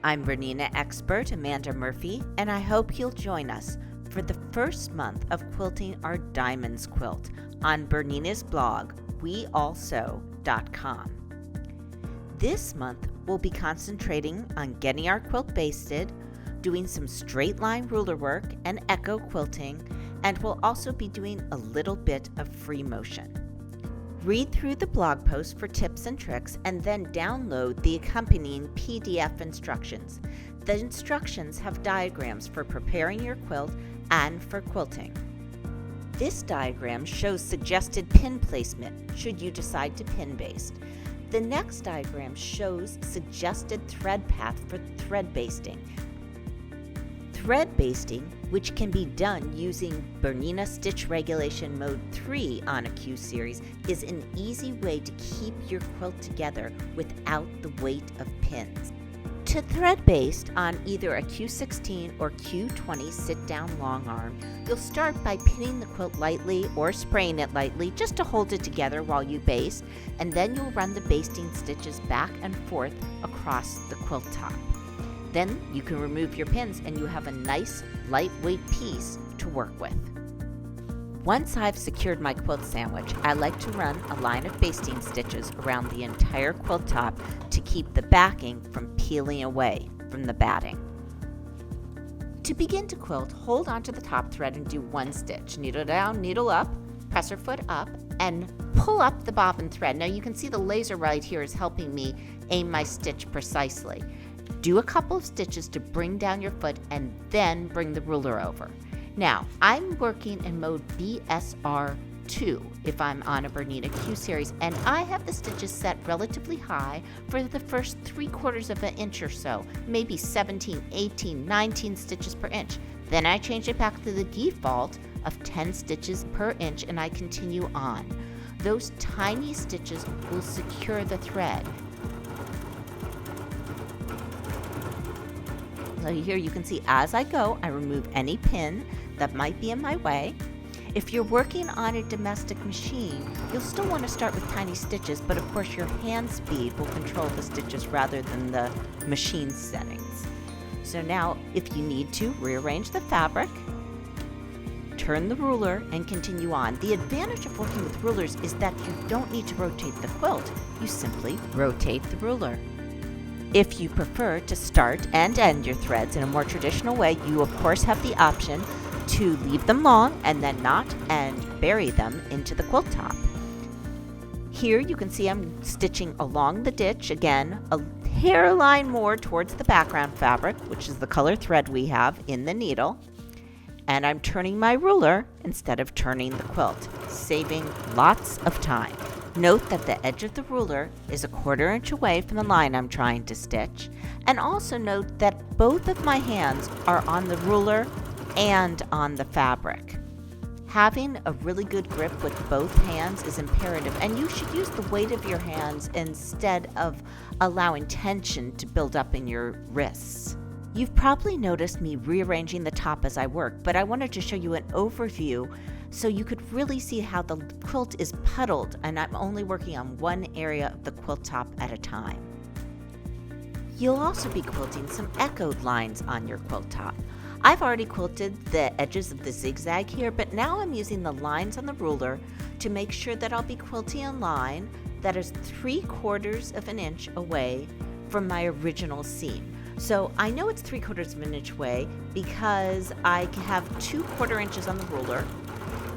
I'm BERNINA expert Amanda Murphy, and I hope you'll join us for the first month of quilting our Diamonds quilt on BERNINA's blog, weallsew.com. This month, we'll be concentrating on getting our quilt basted, doing some straight line ruler work and echo quilting, and we'll also be doing a little bit of free motion. Read through the blog post for tips and tricks and then download the accompanying PDF instructions. The instructions have diagrams for preparing your quilt and for quilting. This diagram shows suggested pin placement should you decide to pin baste. The next diagram shows suggested thread path for thread basting. Thread basting, which can be done using BERNINA Stitch Regulation Mode 3 on a Q series, is an easy way to keep your quilt together without the weight of pins. To thread baste on either a Q16 or Q20 sit-down long arm, you'll start by pinning the quilt lightly or spraying it lightly just to hold it together while you baste, and then you'll run the basting stitches back and forth across the quilt top. Then you can remove your pins and you have a nice lightweight piece to work with. Once I've secured my quilt sandwich, I like to run a line of basting stitches around the entire quilt top to keep the backing from peeling away from the batting. To begin to quilt, hold onto the top thread and do one stitch. Needle down, needle up, presser foot up, and pull up the bobbin thread. Now you can see the laser right here is helping me aim my stitch precisely. Do a couple of stitches to bring down your foot and then bring the ruler over. Now, I'm working in mode BSR2 if I'm on a BERNINA Q series, and I have the stitches set relatively high for the first 3/4 of an inch or so, maybe 17, 18, 19 stitches per inch. Then I change it back to the default of 10 stitches per inch and I continue on. Those tiny stitches will secure the thread. So here you can see as I go, I remove any pin that might be in my way. If you're working on a domestic machine, you'll still want to start with tiny stitches, but of course your hand speed will control the stitches rather than the machine settings. So now, if you need to, rearrange the fabric, turn the ruler, and continue on. The advantage of working with rulers is that you don't need to rotate the quilt. You simply rotate the ruler. If you prefer to start and end your threads in a more traditional way, you of course have the option to leave them long and then knot and bury them into the quilt top. Here you can see I'm stitching along the ditch, again, a hairline more towards the background fabric, which is the color thread we have in the needle, and I'm turning my ruler instead of turning the quilt, saving lots of time. Note that the edge of the ruler is 1/4 inch away from the line I'm trying to stitch, and also note that both of my hands are on the ruler and on the fabric. Having a really good grip with both hands is imperative, and you should use the weight of your hands instead of allowing tension to build up in your wrists. You've probably noticed me rearranging the top as I work, but I wanted to show you an overview so you could really see how the quilt is puddled, and I'm only working on one area of the quilt top at a time. You'll also be quilting some echoed lines on your quilt top. I've already quilted the edges of the zigzag here, but now I'm using the lines on the ruler to make sure that I'll be quilting a line that is 3/4 of an inch away from my original seam. So I know it's 3/4 of an inch away because I have 2/4 inches on the ruler,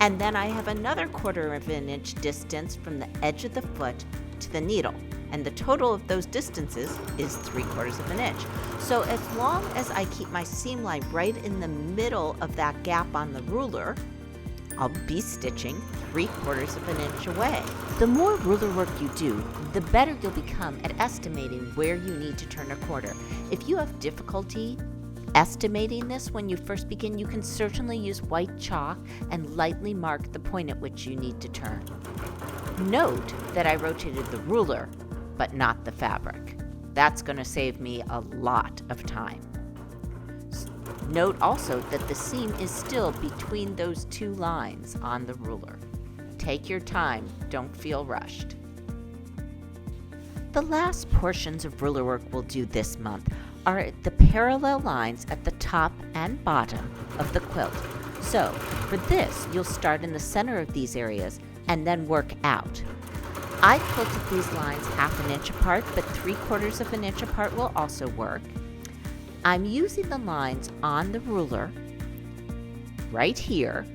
and then I have another 1/4 of an inch distance from the edge of the foot to the needle. And the total of those distances is 3/4 of an inch. So as long as I keep my seam line right in the middle of that gap on the ruler, I'll be stitching 3/4 of an inch away. The more ruler work you do, the better you'll become at estimating where you need to turn a quarter. If you have difficulty estimating this when you first begin, you can certainly use white chalk and lightly mark the point at which you need to turn. Note that I rotated the ruler, but not the fabric. That's going to save me a lot of time. Note also that the seam is still between those two lines on the ruler. Take your time, don't feel rushed. The last portions of ruler work we'll do this month are the parallel lines at the top and bottom of the quilt. So for this, you'll start in the center of these areas and then work out. I quilted these lines 1/2 inch apart, but 3/4 of an inch apart will also work. I'm using the lines on the ruler right here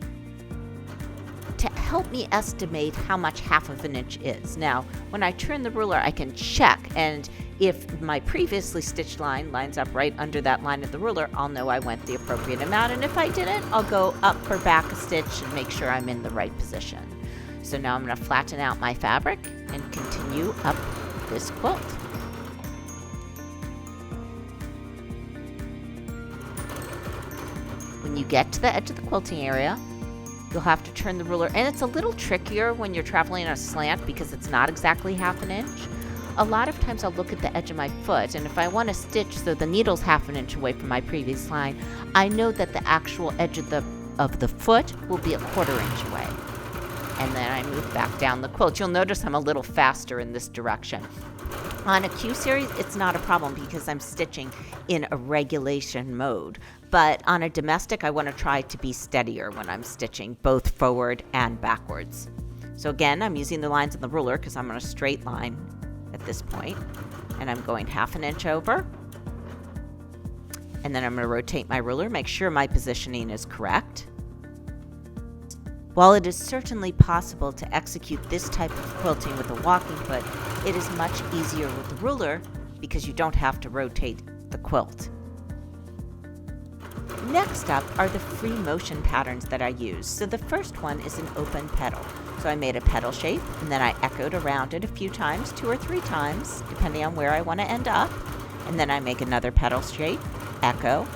to help me estimate how much 1/2 inch is. Now, when I turn the ruler, I can check, and if my previously stitched line lines up right under that line of the ruler, I'll know I went the appropriate amount, and if I didn't, I'll go up or back a stitch and make sure I'm in the right position. So now I'm going to flatten out my fabric and continue up this quilt. When you get to the edge of the quilting area, you'll have to turn the ruler, and it's a little trickier when you're traveling on a slant because it's not exactly 1/2 inch. A lot of times I'll look at the edge of my foot, and if I want to stitch so the needle's 1/2 inch away from my previous line, I know that the actual edge of the foot will be 1/4 inch away. And then I move back down the quilt. You'll notice I'm a little faster in this direction. On a Q series, it's not a problem because I'm stitching in a regulation mode. But on a domestic, I want to try to be steadier when I'm stitching, both forward and backwards. So again, I'm using the lines on the ruler because I'm on a straight line at this point. And I'm going 1/2 inch over. And then I'm going to rotate my ruler, make sure my positioning is correct. While it is certainly possible to execute this type of quilting with a walking foot, it is much easier with the ruler because you don't have to rotate the quilt. Next up are the free motion patterns that I use. So the first one is an open petal. So I made a petal shape and then I echoed around it a few times, 2 or 3 times, depending on where I want to end up. And then I make another petal shape, echo,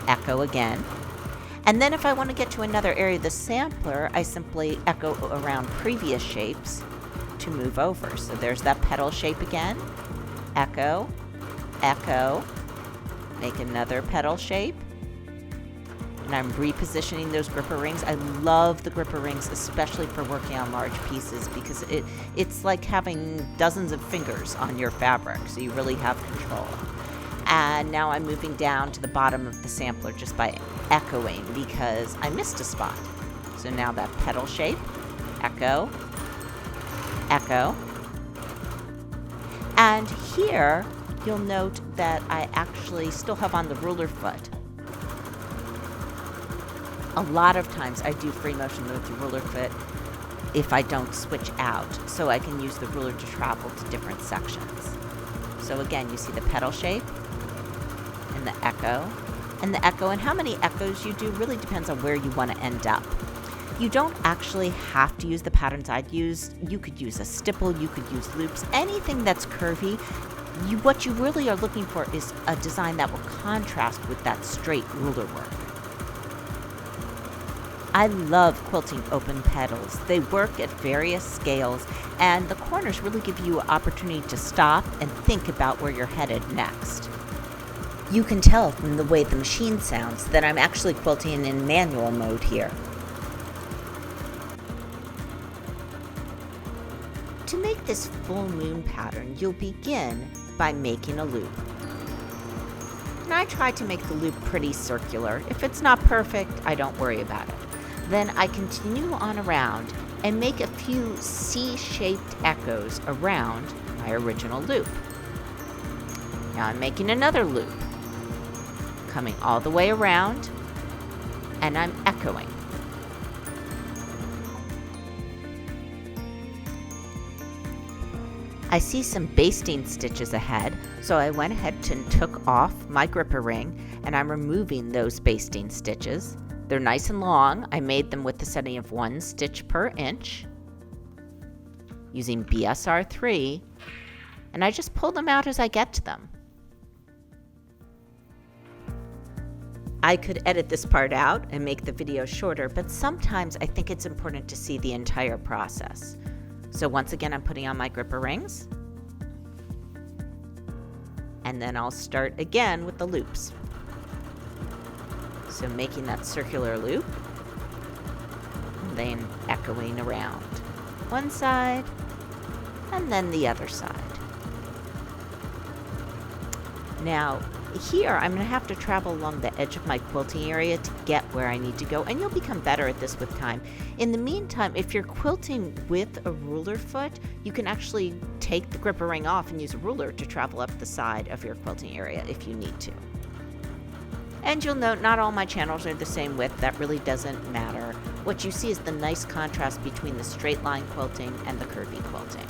echo again. And then if I want to get to another area of the sampler, I simply echo around previous shapes to move over. So there's that petal shape again, echo, echo, make another petal shape, and I'm repositioning those gripper rings. I love the gripper rings, especially for working on large pieces, because it's like having dozens of fingers on your fabric, so you really have control. And now I'm moving down to the bottom of the sampler just by echoing because I missed a spot. So now that petal shape, echo, echo. And here, you'll note that I actually still have on the ruler foot. A lot of times I do free motion with the ruler foot if I don't switch out, so I can use the ruler to travel to different sections. So again, you see the petal shape, and the echo, and how many echoes you do really depends on where you want to end up. You don't actually have to use the patterns I'd use. You could use a stipple, you could use loops, anything that's curvy. What you really are looking for is a design that will contrast with that straight ruler work. I love quilting open petals. They work at various scales, and the corners really give you an opportunity to stop and think about where you're headed next. You can tell from the way the machine sounds that I'm actually quilting in manual mode here. To make this full moon pattern, you'll begin by making a loop. And I try to make the loop pretty circular. If it's not perfect, I don't worry about it. Then I continue on around and make a few C-shaped echoes around my original loop. Now I'm making another loop, coming all the way around, and I'm echoing. I see some basting stitches ahead, so I went ahead and took off my gripper ring, and I'm removing those basting stitches. They're nice and long. I made them with the setting of 1 stitch per inch using BSR 3, and I just pull them out as I get to them. I could edit this part out and make the video shorter, but sometimes I think it's important to see the entire process. So once again, I'm putting on my gripper rings, and then I'll start again with the loops. So making that circular loop, and then echoing around one side, and then the other side. Now, here I'm going to have to travel along the edge of my quilting area to get where I need to go, and you'll become better at this with time. In the meantime, if you're quilting with a ruler foot, you can actually take the gripper ring off and use a ruler to travel up the side of your quilting area if you need to. And you'll note not all my channels are the same width. That really doesn't matter. What you see is the nice contrast between the straight line quilting and the curvy quilting.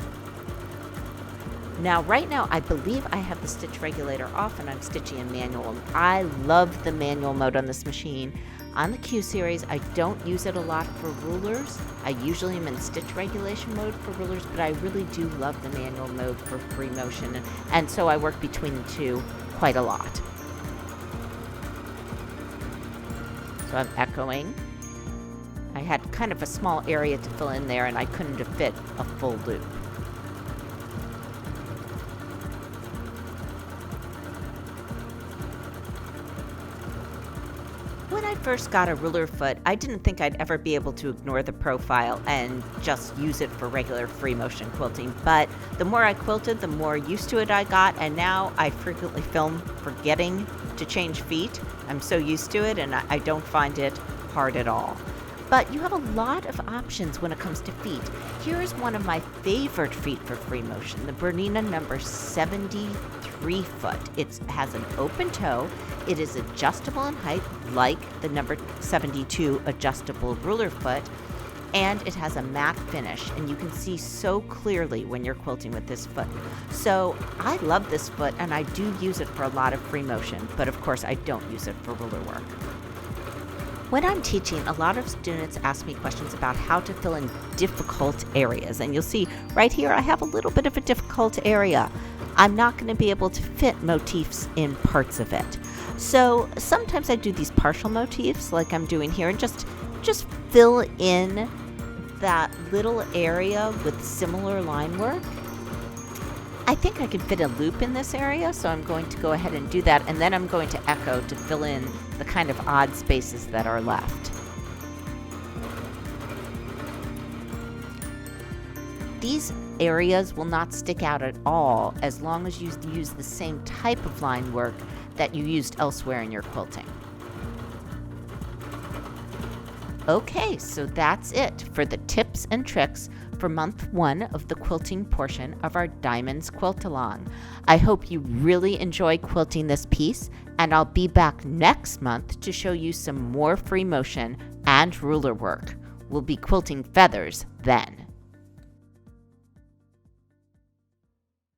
Now, right now, I believe I have the stitch regulator off and I'm stitching in manual. I love the manual mode on this machine. On the Q series, I don't use it a lot for rulers. I usually am in stitch regulation mode for rulers, but I really do love the manual mode for free motion, and so I work between the two quite a lot. So I'm echoing. I had kind of a small area to fill in there, and I couldn't fit a full loop. When I first got a ruler foot, I didn't think I'd ever be able to ignore the profile and just use it for regular free motion quilting, but the more I quilted, the more used to it I got, and now I frequently film forgetting to change feet. I'm so used to it, and I don't find it hard at all. But you have a lot of options when it comes to feet. Here is one of my favorite feet for free motion, the BERNINA number 73 foot. It has an open toe. It is adjustable in height like the number 72 adjustable ruler foot, and it has a matte finish, and you can see so clearly when you're quilting with this foot. So I love this foot, and I do use it for a lot of free motion, but of course I don't use it for ruler work. When I'm teaching, a lot of students ask me questions about how to fill in difficult areas, and you'll see right here I have a little bit of a difficult area. I'm not going to be able to fit motifs in parts of it. So sometimes I do these partial motifs like I'm doing here, and just fill in that little area with similar line work. I think I could fit a loop in this area, so I'm going to go ahead and do that, and then I'm going to echo to fill in the kind of odd spaces that are left. These areas will not stick out at all as long as you use the same type of line work that you used elsewhere in your quilting. Okay, so that's it for the tips and tricks for month 1 of the quilting portion of our Diamonds Quilt Along. I hope you really enjoy quilting this piece, and I'll be back next month to show you some more free motion and ruler work. We'll be quilting feathers then.